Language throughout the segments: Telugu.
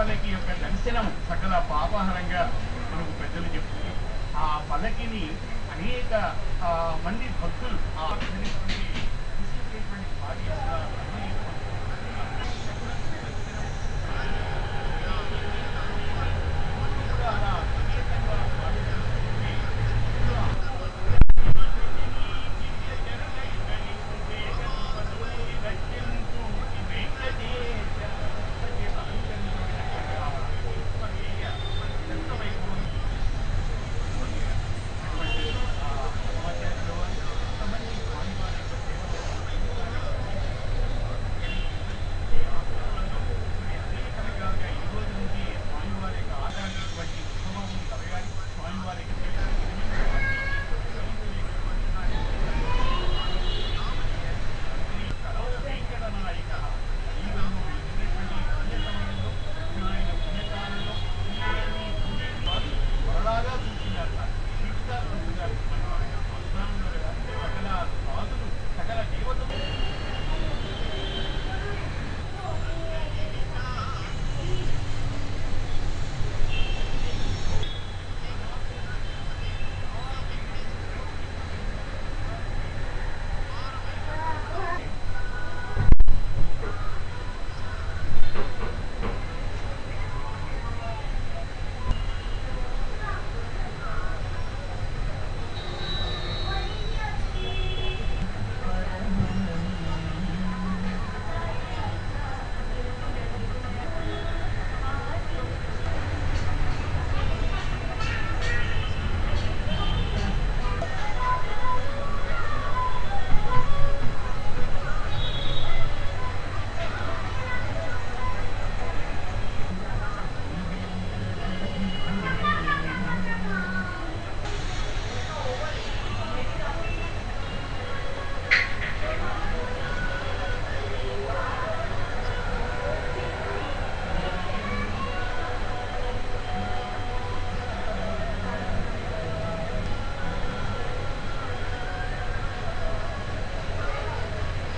పల్లకి యొక్క దర్శనం సకల పాపహరంగా మనకు పెద్దలు చెప్తుంది. ఆ పల్లకిని అనేక మంది భక్తులు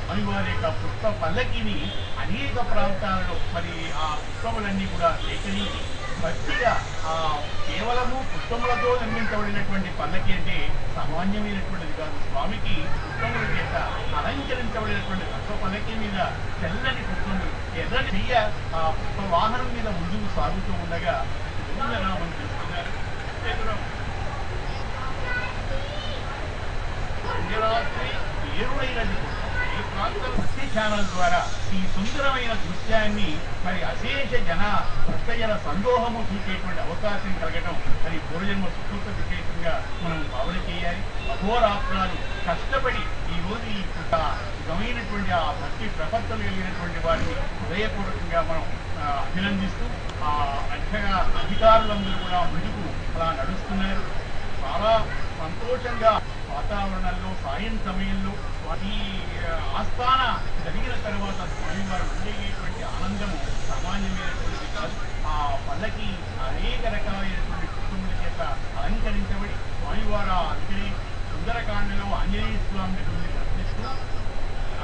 స్వామివారి యొక్క పుష్ప పల్లకిని అనేక ప్రాంతాలలో మరి ఆ పుష్పములన్నీ కూడా సేకరించి భక్తిగా కేవలము పుష్పములతో నిర్మించబడినటువంటి పల్లకి అంటే సామాన్యమైనటువంటిది కాదు. స్వామికి పుష్పముల చేత అలంకరించబడినటువంటి పుష్ప పల్లకి మీద తెల్లని పుష్పములు ఎర్రని చెయ్య ఆ పుష్ప వాహనం మీద ముందుకు సాగుతూ ఉండగా గోవిందనామని చేస్తున్నారు. ఏరుడైనది ఈ ప్రాంతం భక్తి ఛానల్ ద్వారా ఈ సుందరమైన దృశ్యాన్ని మరి అశేష భక్తజన సందోహము చూసేటువంటి అవకాశం కలగటం మరి పూర్వజన్మ సుకృత విశేషంగా మనం భావన చేయాలి. అహోరాత్రాలు కష్టపడి ఈ రోజు ఈ నిజమైనటువంటి ఆ భక్తి ప్రపత్తులు కలిగినటువంటి వారిని హృదయపూర్వకంగా మనం అభినందిస్తూ అధికారులందరూ కూడా ముందుకు అలా నడుస్తున్నారు. చాలా సంతోషంగా వాతావరణంలో సాయం సమయంలో ఈ ఆస్థాన జరిగిన తర్వాత స్వామివారు ఉండేటువంటి ఆనందము సామాన్యమైనటువంటిది కాదు. ఆ పల్లకి అనేక రకాలైనటువంటి పుష్పముల చేత అలంకరించబడి స్వామివారు ఆంజనేయ సుందరకాండలో ఆంజనేయ స్వామిని దర్శిస్తూ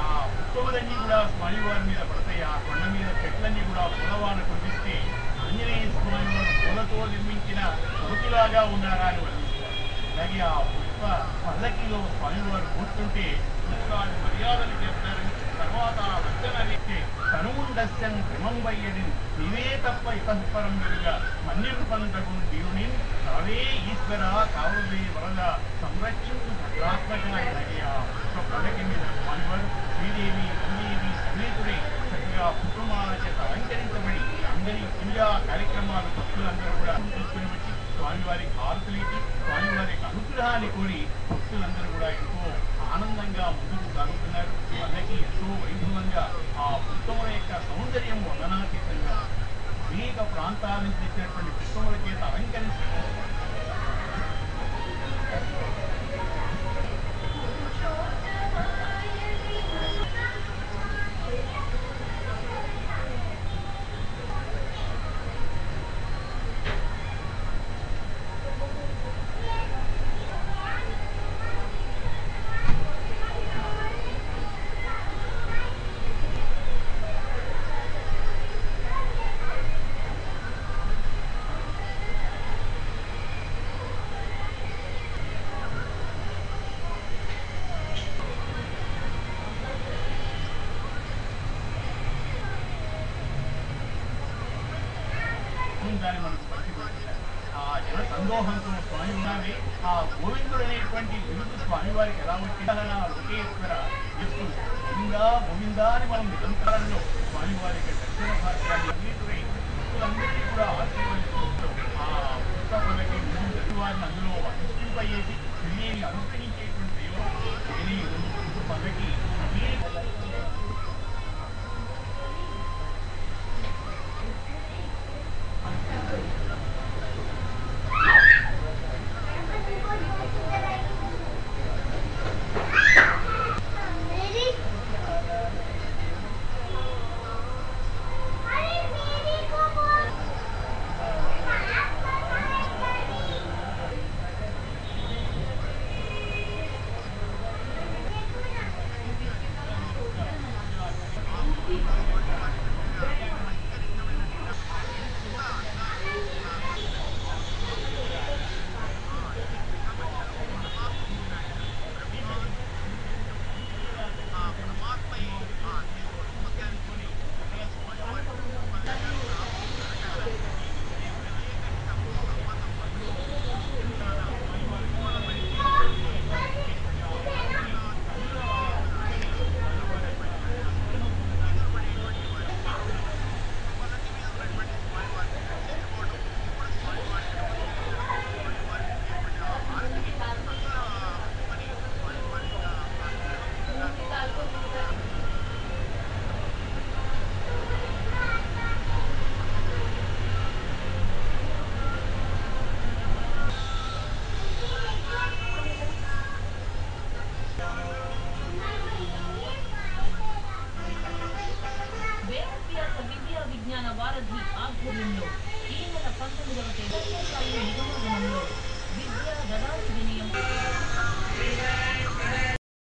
ఆ పుష్పములన్నీ కూడా స్వామివారి మీద పడతాయి. ఆ కొండ మీద చెట్లన్నీ కూడా పూలవాన కురిపిస్తే ఆంజనేయ స్వామివారు పూలతో నిర్మించిన కోటిలాగా ఉన్నారా అని వర్ణిస్తారు. అలాగే ఆ పుష్ప పల్లకిలో స్వామివారు కూర్చుంటే మర్యాదలు చేస్తారని తర్వాత వచ్చనరిస్తే తనువుండస్యం క్రమంబయ్యని నీవే తప్ప ఇతఃపరం వెలుగా మన్నింపంతగు దేవుని తావే ఈశ్వర కావులే వరద సంరక్షించు భద్రాత్మకాయ ఆ పుష్ప పల్లకి మీద స్వామివారు శ్రీదేవి భూదేవి సమేతుడే చక్కగా పుష్పమాల చేత అలంకరించబడి అందరి పూజా కార్యక్రమాలు భక్తులందరూ కూడా తీసుకుని వచ్చి స్వామివారికి హారతులేసి స్వామివారి యొక్క అనుగ్రహాన్ని కోరి భక్తులందరూ కూడా ఎంతో ఆనందంగా ముందుకు సాగుతున్నారు. వాళ్ళకి ఎంతో వైభవంగా ఆ పుష్పముల యొక్క సౌందర్యం వర్ణనాతీతంగా అనేక ప్రాంతాల నుంచి తెచ్చినటువంటి పుష్పముల చేత అలంకరించారు. ఆనందాన్ని మనకు పంచిపెడుతున్నారు. ఆ జన సందోహంతో స్వామి ఉన్నది ఆ గోవిందుడు అనేటువంటి బిరుదు స్వామి వారికి ఎలా వచ్చిందా లోకేశ్వర ఎత్తు గోవిందా గోవిందా అని మనం నిరంతరంలో స్వామి వారికి దర్శన భాగ్యాన్ని అన్నిటిపై భక్తులందరినీ కూడా ఆశీర్వదిస్తూ ఆ పుస్తకాలకి ముందు వారిని అందులో అధిష్టింపయ్యేసి తిరిగి అనుగ్రహించేటువంటి దేవుడు పదకి విజ్ఞాన వారధి ఆధ్వర్యంలో ఈ నెల 19వ తేదీ